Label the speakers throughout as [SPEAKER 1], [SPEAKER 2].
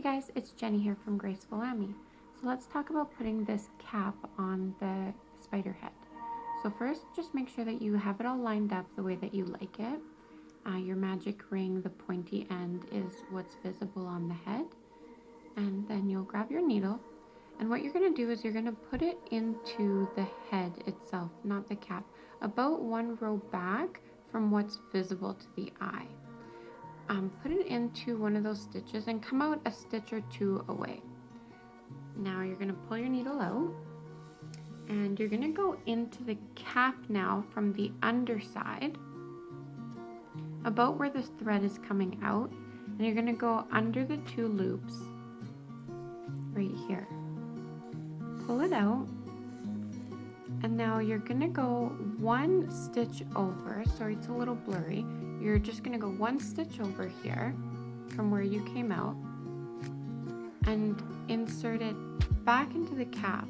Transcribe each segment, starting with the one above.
[SPEAKER 1] guys, it's Jenny here from Graceful Ami. So let's talk about putting this cap on the spider head. So first, just make sure that you have it all lined up the way that you like it. Your magic ring, the pointy end, is what's visible on the head. And then you'll grab your needle. And what you're going to do is you're going to put it into the head itself, not the cap, about one row back from what's visible to the eye. Put it into one of those stitches and come out a stitch or two away. Now you're going to pull your needle out and you're going to go into the cap now from the underside, about where this thread is coming out, and you're going to go under the two loops right here. Pull it out, and now you're going to go one stitch over. Sorry, it's a little blurry. You're just going to go one stitch over here from where you came out and insert it back into the cap.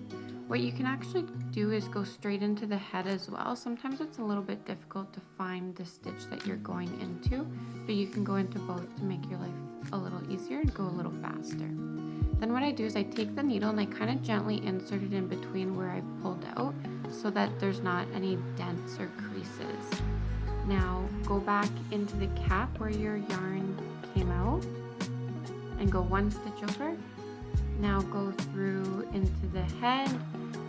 [SPEAKER 1] What you can actually do is go straight into the head as well. Sometimes it's a little bit difficult to find the stitch that you're going into, but you can go into both to make your life a little easier and go a little faster. Then what I do is I take the needle and I kind of gently insert it in between where I've pulled out so that there's not any dents or creases. Now go back into the cap where your yarn came out and go one stitch over. Now go through into the head,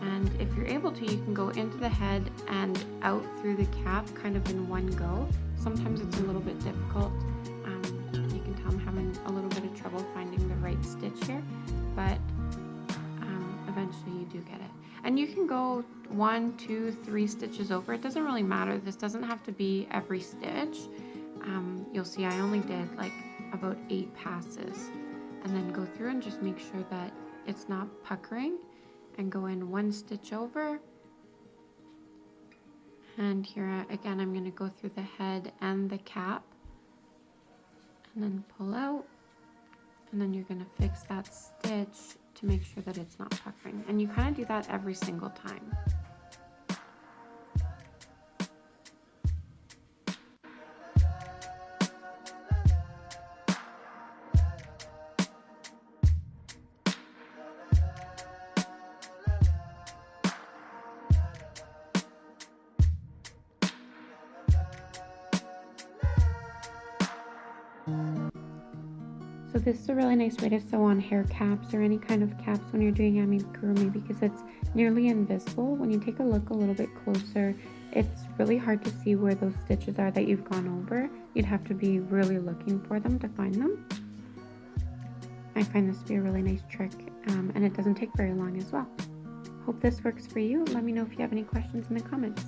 [SPEAKER 1] and if you're able to, you can go into the head and out through the cap kind of in one go. Sometimes it's a little bit difficult. You can tell I'm having a little bit of trouble finding the right stitch here, but eventually you do get it. And you can go 1, 2, 3 stitches over. It doesn't really matter. This doesn't have to be every stitch. You'll see I only did like about 8 passes, and then go through and just make sure that it's not puckering, and go in one stitch over. And here again, I'm going to go through the head and the cap, and then pull out, and then you're going to fix that stitch to make sure that it's not puckering. And you kind of do that every single time. So this is a really nice way to sew on hair caps or any kind of caps when you're doing amigurumi, because it's nearly invisible. When you take a look a little bit closer, it's really hard to see where those stitches are that you've gone over. You'd have to be really looking for them to find them. I find this to be a really nice trick, and it doesn't take very long as well. Hope this works for you. Let me know if you have any questions in the comments.